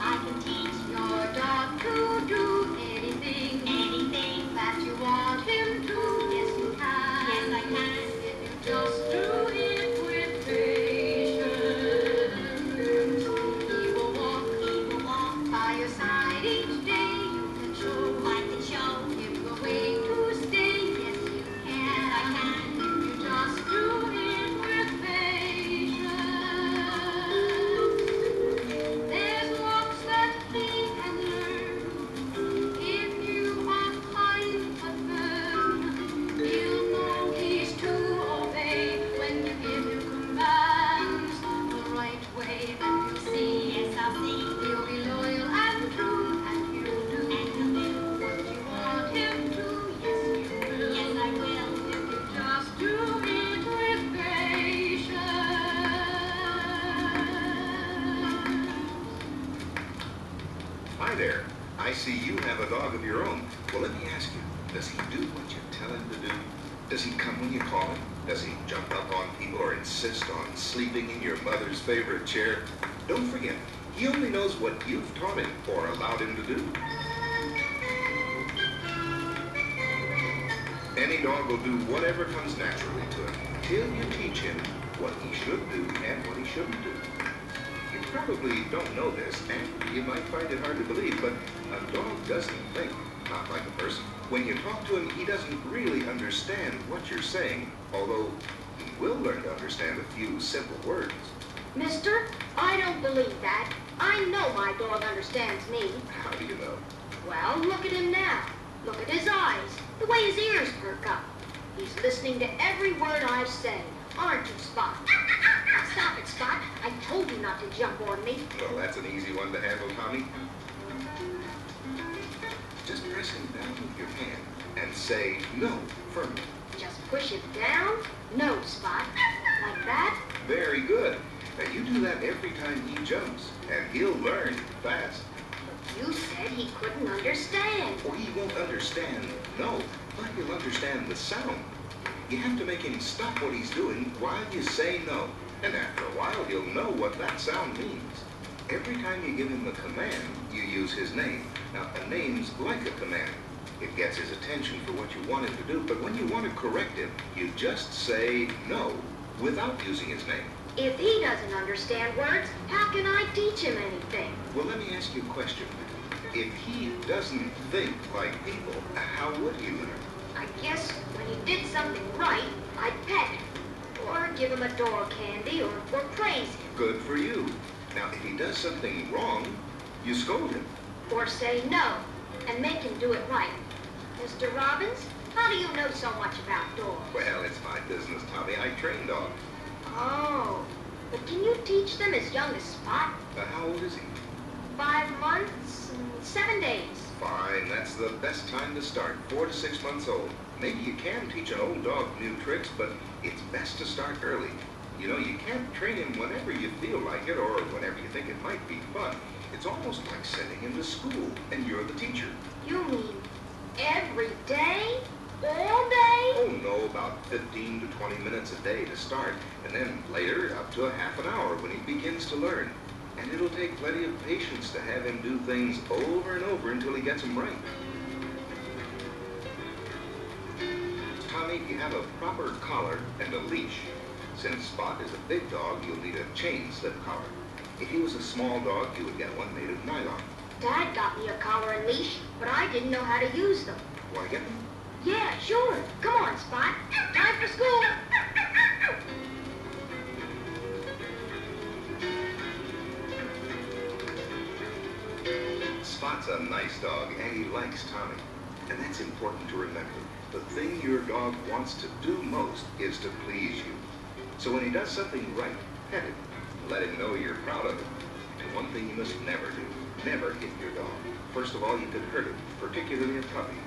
I can teach your dog to do anything, anything that you want him to. Yes, you can. Yes, I can. If you just do it with patience. He will walk by your side each day. You can show, I can show him the way to stay. Yes, you can. Yes, I can. If you just do it with patience. There's walks that he can learn. If you are kind but firm, he'll know he's to obey. When you give him commands the right way, then you'll see. Yes, I'll see. He'll be loyal and true, and he'll do what you want him to. Yes, you will. Yes, I will. If you just do it with patience. Hi there. I see you have a dog of your own. Well, let me ask you, does he do what you tell him to do? Does he come when you call him? Does he jump up on people or insist on sleeping in your mother's favorite chair? Don't forget, he only knows what you've taught him or allowed him to do. Any dog will do whatever comes naturally to him till you teach him what he should do and what he shouldn't do. You probably don't know this, and you might find it hard to believe, but a dog doesn't think, not like a person. When you talk to him, he doesn't really understand what you're saying, although he will learn to understand a few simple words. Mister, I don't believe that. I know my dog understands me. How do you know? Well, look at him now. Look at his eyes, the way his ears perk up. He's listening to every word I say. Aren't you, Spot? Now stop it, Spot. I told you not to jump on me. Well, that's an easy one to handle, Tommy. Just press him down with your hand and say no firmly. Just push it down. No, Spot. Like that. Very good. Now you do that every time he jumps, and he'll learn fast. But you said he couldn't understand. Or he won't understand no, but he'll understand the sound. You have to make him stop what he's doing while you say no. And after a while, he'll know what that sound means. Every time you give him a command, you use his name. Now, a name's like a command. It gets his attention for what you want him to do, but when you want to correct him, you just say no without using his name. If he doesn't understand words, how can I teach him anything? Well, let me ask you a question. If he doesn't think like people, how would he learn? I guess when he did something right, I'd pet him. Or give him a dog candy, or praise him. Good for you. Now, if he does something wrong, you scold him. Or say no, and make him do it right. Mr. Robbins, how do you know so much about dogs? Well, it's my business, Tommy. I train dogs. Oh, but can you teach them as young as Spot? How old is he? 5 months and 7 days. Fine, that's the best time to start, 4 to 6 months old. Maybe you can teach an old dog new tricks, but it's best to start early. You know, you can't train him whenever you feel like it or whenever you think it might be fun. It's almost like sending him to school, and you're the teacher. You mean every day? All day? Oh, no, about 15 to 20 minutes a day to start, and then later up to a half an hour when he begins to learn. And it'll take plenty of patience to have him do things over and over until he gets them right. Tommy, you have a proper collar and a leash. Since Spot is a big dog, you'll need a chain slip collar. If he was a small dog, you would get one made of nylon. Dad got me a collar and leash, but I didn't know how to use them. Want to get them? Yeah, sure. Come on, Spot. Time for school. Spot's a nice dog, and he likes Tommy. And that's important to remember. The thing your dog wants to do most is to please you. So when he does something right, pet him. Let him know you're proud of him. And one thing you must never do, never hit your dog. First of all, you could hurt him, particularly a puppy.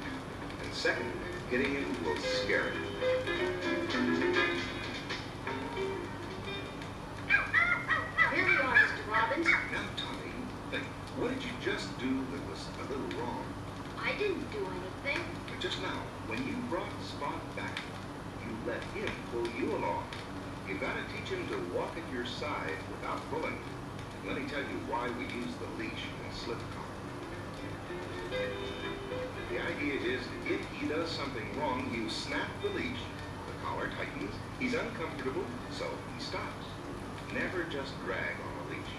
And second, hitting him will scare him. Here we are, Mr. Robbins. Now, Tommy, think, what did you just do that was a little wrong? I didn't do anything. Just now, when you brought Spot back, you let him pull you along. You gotta teach him to walk at your side without pulling. Let me tell you why we use the leash and slip collar. The idea is, if he does something wrong, you snap the leash, the collar tightens, he's uncomfortable, so he stops. Never just drag on a leash.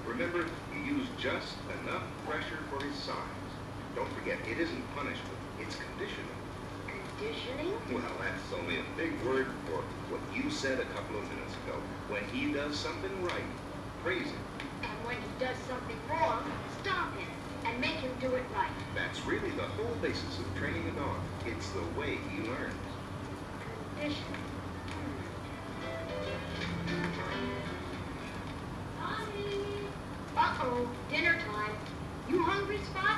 Remember, you use just enough pressure for his size. Don't forget, it isn't punishment, it's conditioning. Conditioning? Well, that's only a big word for what you said a couple of minutes ago. When he does something right, praise him. And when he does something wrong, stop him and make him do it right. That's really the whole basis of training a dog. It's the way he learns. Conditioning. Mommy! Uh-oh, dinner time. You hungry, Spot?